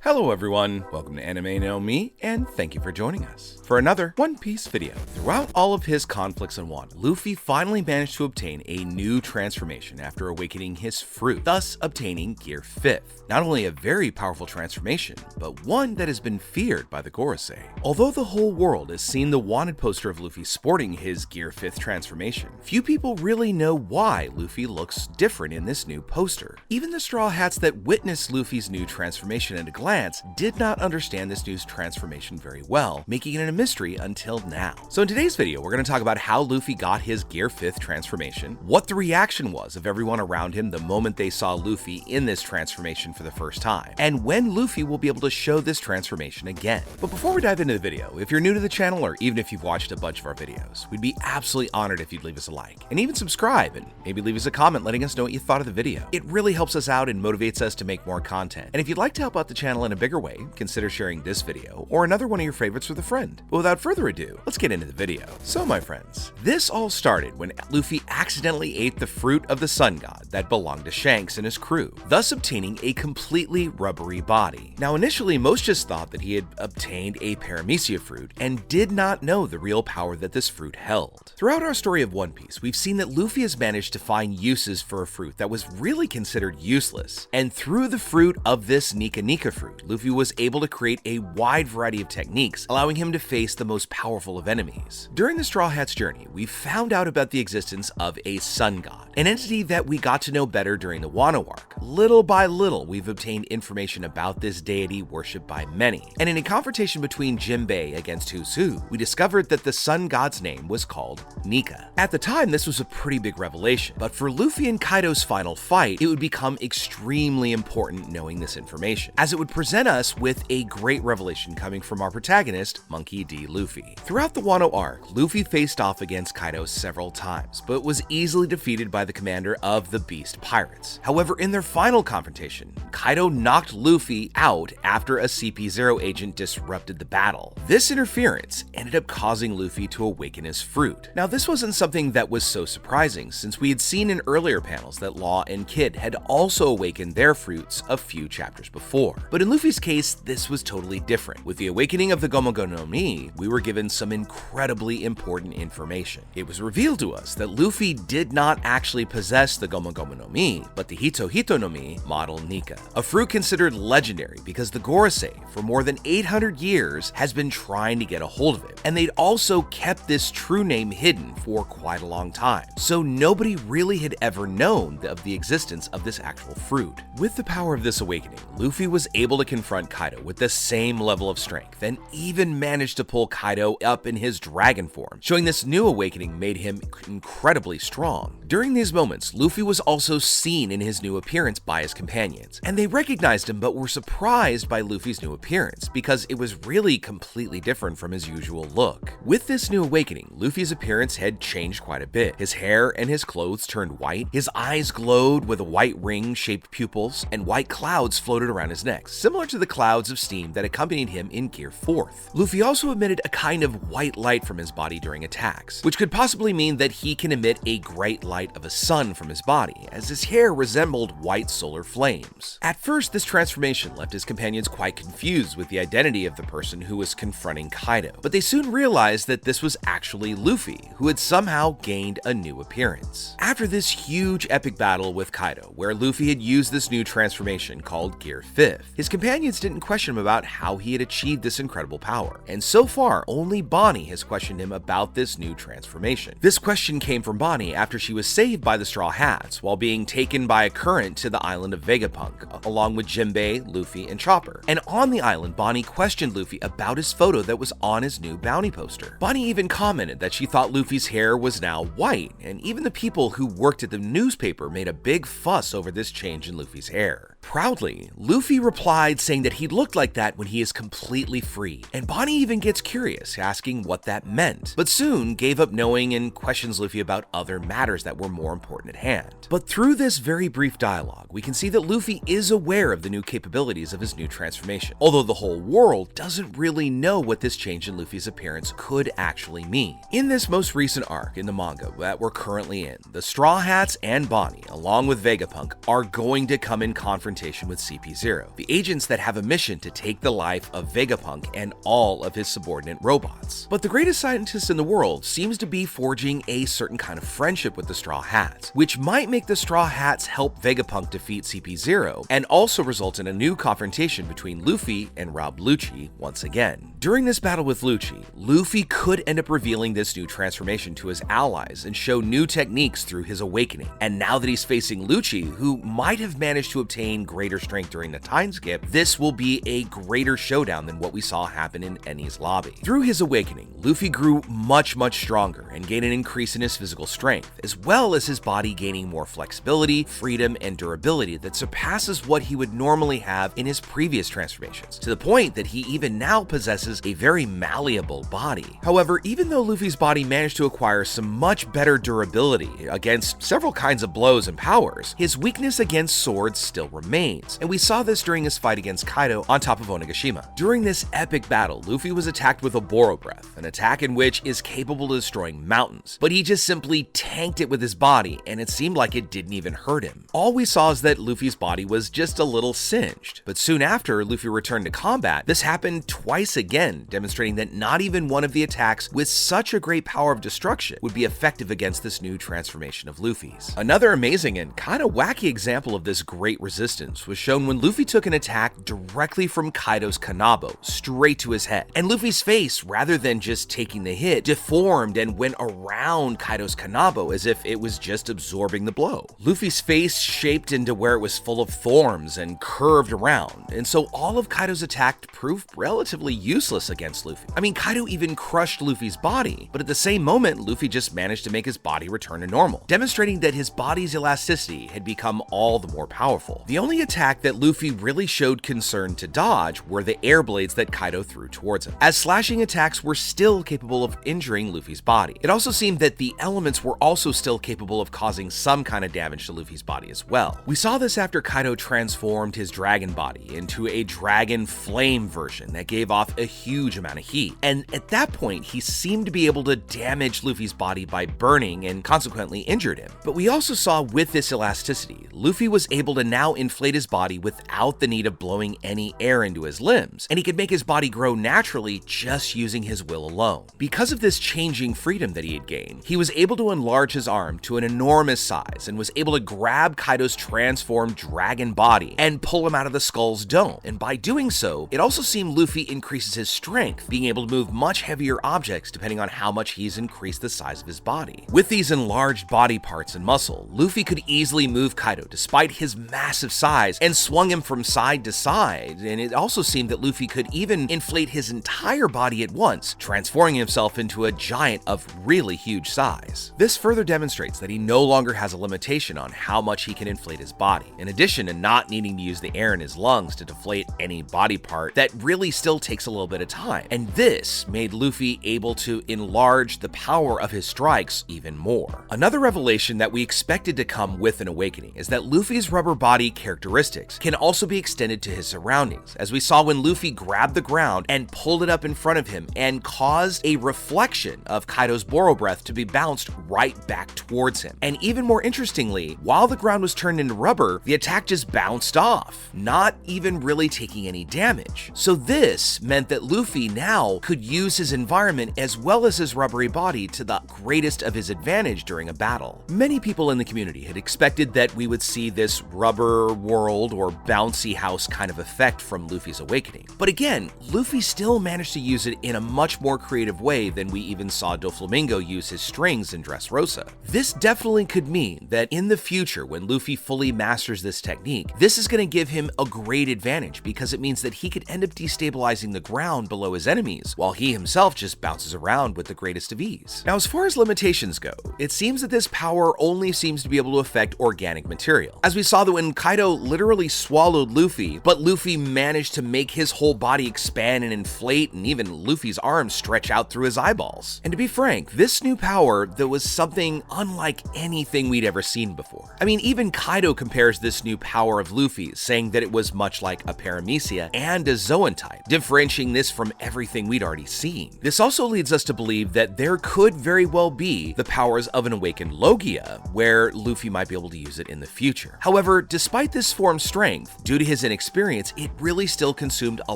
Hello everyone, welcome to Anime No Me, and thank you for joining us for another One Piece video. Throughout all of his conflicts in Wano, Luffy finally managed to obtain a new transformation after awakening his fruit, thus obtaining Gear 5th. Not only a very powerful transformation, but one that has been feared by the Gorosei. Although the whole world has seen the wanted poster of Luffy sporting his Gear 5th transformation, few people really know why Luffy looks different in this new poster. Even the Straw Hats that witnessed Luffy's new transformation at a glance did not understand this new transformation very well, making it a mystery until now. So in today's video, we're going to talk about how Luffy got his Gear 5th transformation, what the reaction was of everyone around him the moment they saw Luffy in this transformation for the first time, and when Luffy will be able to show this transformation again. But before we dive into the video, if you're new to the channel or even if you've watched a bunch of our videos, we'd be absolutely honored if you'd leave us a like, and even subscribe, and maybe leave us a comment letting us know what you thought of the video. It really helps us out and motivates us to make more content. And if you'd like to help out the channel in a bigger way, consider sharing this video or another one of your favorites with a friend. But without further ado, let's get into the video. So my friends, this all started when Luffy accidentally ate the fruit of the sun god that belonged to Shanks and his crew, thus obtaining a completely rubbery body. Now initially, most just thought that he had obtained a paramecia fruit and did not know the real power that this fruit held. Throughout our story of One Piece, we've seen that Luffy has managed to find uses for a fruit that was really considered useless, and through the fruit of this Nika fruit, Luffy was able to create a wide variety of techniques, allowing him to face the most powerful of enemies. During the Straw Hats journey, we found out about the existence of a sun god, an entity that we got to know better during the Wano arc. Little by little, we've obtained information about this deity worshipped by many, and in a confrontation between Jinbei against Who's Who, we discovered that the sun god's name was called Nika. At the time, this was a pretty big revelation, but for Luffy and Kaido's final fight, it would become extremely important knowing this information, as it would present us with a great revelation coming from our protagonist, Monkey D. Luffy. Throughout the Wano arc, Luffy faced off against Kaido several times, but was easily defeated by the commander of the Beast Pirates. However, in their final confrontation, Kaido knocked Luffy out after a CP0 agent disrupted the battle. This interference ended up causing Luffy to awaken his fruit. Now, this wasn't something that was so surprising, since we had seen in earlier panels that Law and Kid had also awakened their fruits a few chapters before. But in Luffy's case, this was totally different. With the awakening of the Gomu no Mi, we were given some incredibly important information. It was revealed to us that Luffy did not actually possess the Gomu no Mi, but the Hito no Mi model Nika, a fruit considered legendary because the Gorosei, for more than 800 years, has been trying to get a hold of it, and they'd also kept this true name hidden for quite a long time, so nobody really had ever known of the existence of this actual fruit. With the power of this awakening, Luffy was able to confront Kaido with the same level of strength, and even managed to pull Kaido up in his dragon form, showing this new awakening made him incredibly strong. During these moments, Luffy was also seen in his new appearance by his companions, and they recognized him but were surprised by Luffy's new appearance because it was really completely different from his usual look. With this new awakening, Luffy's appearance had changed quite a bit. His hair and his clothes turned white, his eyes glowed with white ring-shaped pupils, and white clouds floated around his neck, similar to the clouds of steam that accompanied him in Gear 4th. Luffy also emitted a kind of white light from his body during attacks, which could possibly mean that he can emit a bright light of a sun from his body, as his hair resembled white solar flames. At first, this transformation left his companions quite confused with the identity of the person who was confronting Kaido, but they soon realized that this was actually Luffy, who had somehow gained a new appearance. After this huge epic battle with Kaido, where Luffy had used this new transformation called Gear 5th, his companions didn't question him about how he had achieved this incredible power, and so far only Bonnie has questioned him about this new transformation. This question came from Bonnie after she was saved by the Straw Hats while being taken by a current to the island of Vegapunk, along with Jinbei, Luffy, and Chopper. And on the island, Bonnie questioned Luffy about his photo that was on his new bounty poster. Bonnie even commented that she thought Luffy's hair was now white, and even the people who worked at the newspaper made a big fuss over this change in Luffy's hair. Proudly, Luffy replied saying that he looked like that when he is completely free, and Bonnie even gets curious, asking what that meant, but soon gave up knowing and questions Luffy about other matters that were more important at hand. But through this very brief dialogue, we can see that Luffy is aware of the new capabilities of his new transformation, although the whole world doesn't really know what this change in Luffy's appearance could actually mean. In this most recent arc in the manga that we're currently in, the Straw Hats and Bonnie, along with Vegapunk, are going to come in confrontation confrontation with CP0, the agents that have a mission to take the life of Vegapunk and all of his subordinate robots. But the greatest scientist in the world seems to be forging a certain kind of friendship with the Straw Hats, which might make the Straw Hats help Vegapunk defeat CP0 and also result in a new confrontation between Luffy and Rob Lucci once again. During this battle with Lucci, Luffy could end up revealing this new transformation to his allies and show new techniques through his awakening. And now that he's facing Lucci, who might have managed to obtain greater strength during the time skip, this will be a greater showdown than what we saw happen in Eni's lobby. Through his awakening, Luffy grew much stronger and gained an increase in his physical strength, as well as his body gaining more flexibility, freedom, and durability that surpasses what he would normally have in his previous transformations, to the point that he even now possesses a very malleable body. However, even though Luffy's body managed to acquire some much better durability against several kinds of blows and powers, his weakness against swords still remains, and we saw this during his fight against Kaido on top of Onigashima. During this epic battle, Luffy was attacked with a Boro Breath, an attack in which is capable of destroying mountains, but he just simply tanked it with his body, and it seemed like it didn't even hurt him. All we saw is that Luffy's body was just a little singed, but soon after Luffy returned to combat, this happened twice again, demonstrating that not even one of the attacks with such a great power of destruction would be effective against this new transformation of Luffy's. Another amazing and kind of wacky example of this great resistance was shown when Luffy took an attack directly from Kaido's Kanabo straight to his head, and Luffy's face, rather than just taking the hit, deformed and went around Kaido's Kanabo as if it was just absorbing the blow. Luffy's face shaped into where it was full of thorns and curved around, and so all of Kaido's attack proved relatively useless against Luffy. I mean, Kaido even crushed Luffy's body, but at the same moment, Luffy just managed to make his body return to normal, demonstrating that his body's elasticity had become all the more powerful. The only attack that Luffy really showed concern to dodge were the air blades that Kaido threw towards him, as slashing attacks were still capable of injuring Luffy's body. It also seemed that the elements were also still capable of causing some kind of damage to Luffy's body as well. We saw this after Kaido transformed his dragon body into a dragon flame version that gave off a huge amount of heat, and at that point he seemed to be able to damage Luffy's body by burning and consequently injured him. But we also saw with this elasticity, Luffy was able to now inflate his body without the need of blowing any air into his limbs, and he could make his body grow naturally just using his will alone. Because of this changing freedom that he had gained, he was able to enlarge his arm to an enormous size and was able to grab Kaido's transformed dragon body and pull him out of the skull's dome. And by doing so, it also seemed Luffy increases his strength, being able to move much heavier objects depending on how much he's increased the size of his body. With these enlarged body parts and muscle, Luffy could easily move Kaido despite his massive size and swung him from side to side, and it also seemed that Luffy could even inflate his entire body at once, transforming himself into a giant of really huge size. This further demonstrates that he no longer has a limitation on how much he can inflate his body, in addition to not needing to use the air in his lungs to deflate any body part that really still takes a little bit of time. And this made Luffy able to enlarge the power of his strikes even more. Another revelation that we expected to come with an awakening is that Luffy's rubber body characteristics can also be extended to his surroundings, as we saw when Luffy grabbed the ground and pulled it up in front of him and caused a reflection of Kaido's Boro Breath to be bounced right back towards him. And even more interestingly, while the ground was turned into rubber, the attack just bounced off, not even really taking any damage. So this meant that Luffy now could use his environment as well as his rubbery body to the greatest of his advantage during a battle. Many people in the community had expected that we would see this rubber world or bouncy house kind of effect from Luffy's awakening. But again, Luffy still managed to use it in a much more creative way than we even saw Doflamingo use his strings in Dressrosa. This definitely could mean that in the future, when Luffy fully masters this technique, this is going to give him a great advantage because it means that he could end up destabilizing the ground below his enemies, while he himself just bounces around with the greatest of ease. Now, as far as limitations go, it seems that this power only seems to be able to affect organic material, as we saw that when Kaido literally swallowed Luffy, but Luffy managed to make his whole body expand and inflate, and even Luffy's arms stretch out through his eyeballs. And to be frank, this new power, that was something unlike anything we'd ever seen before. I mean, even Kaido compares this new power of Luffy's, saying that it was much like a paramecia and a Zoan type, differentiating this from everything we'd already seen. This also leads us to believe that there could very well be the powers of an awakened Logia, where Luffy might be able to use it in the future. However, despite this form strength, due to his inexperience, it really still consumed a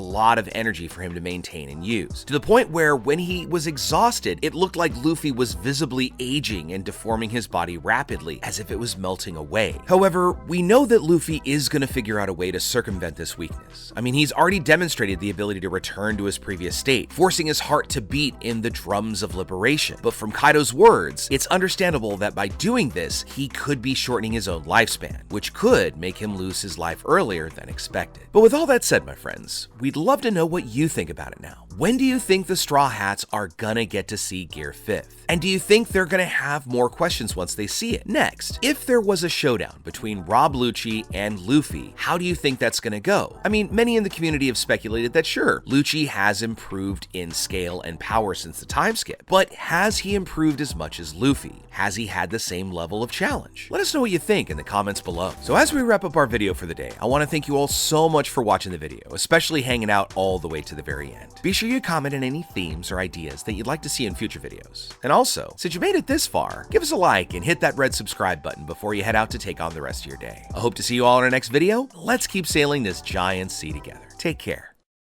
lot of energy for him to maintain and use, to the point where when he was exhausted, it looked like Luffy was visibly aging and deforming his body rapidly, as if it was melting away. However, we know that Luffy is going to figure out a way to circumvent this weakness. I mean, he's already demonstrated the ability to return to his previous state, forcing his heart to beat in the drums of liberation. But from Kaido's words, it's understandable that by doing this, he could be shortening his own lifespan, which could make him lose his life earlier than expected. But with all that said, my friends, we'd love to know what you think about it now. When do you think the Straw Hats are gonna get to see Gear 5th? And do you think they're gonna have more questions once they see it? Next, if there was a showdown between Rob Lucci and Luffy, how do you think that's gonna go? I mean, many in the community have speculated that sure, Lucci has improved in scale and power since the time skip, but has he improved as much as Luffy? Has he had the same level of challenge? Let us know what you think in the comments below. So as we wrap up our video for the day, I want to thank you all so much for watching the video, especially hanging out all the way to the very end. Be sure you comment on any themes or ideas that you'd like to see in future videos. And also, since you made it this far, give us a like and hit that red subscribe button before you head out to take on the rest of your day. I hope to see you all in our next video. Let's keep sailing this giant sea together. Take care.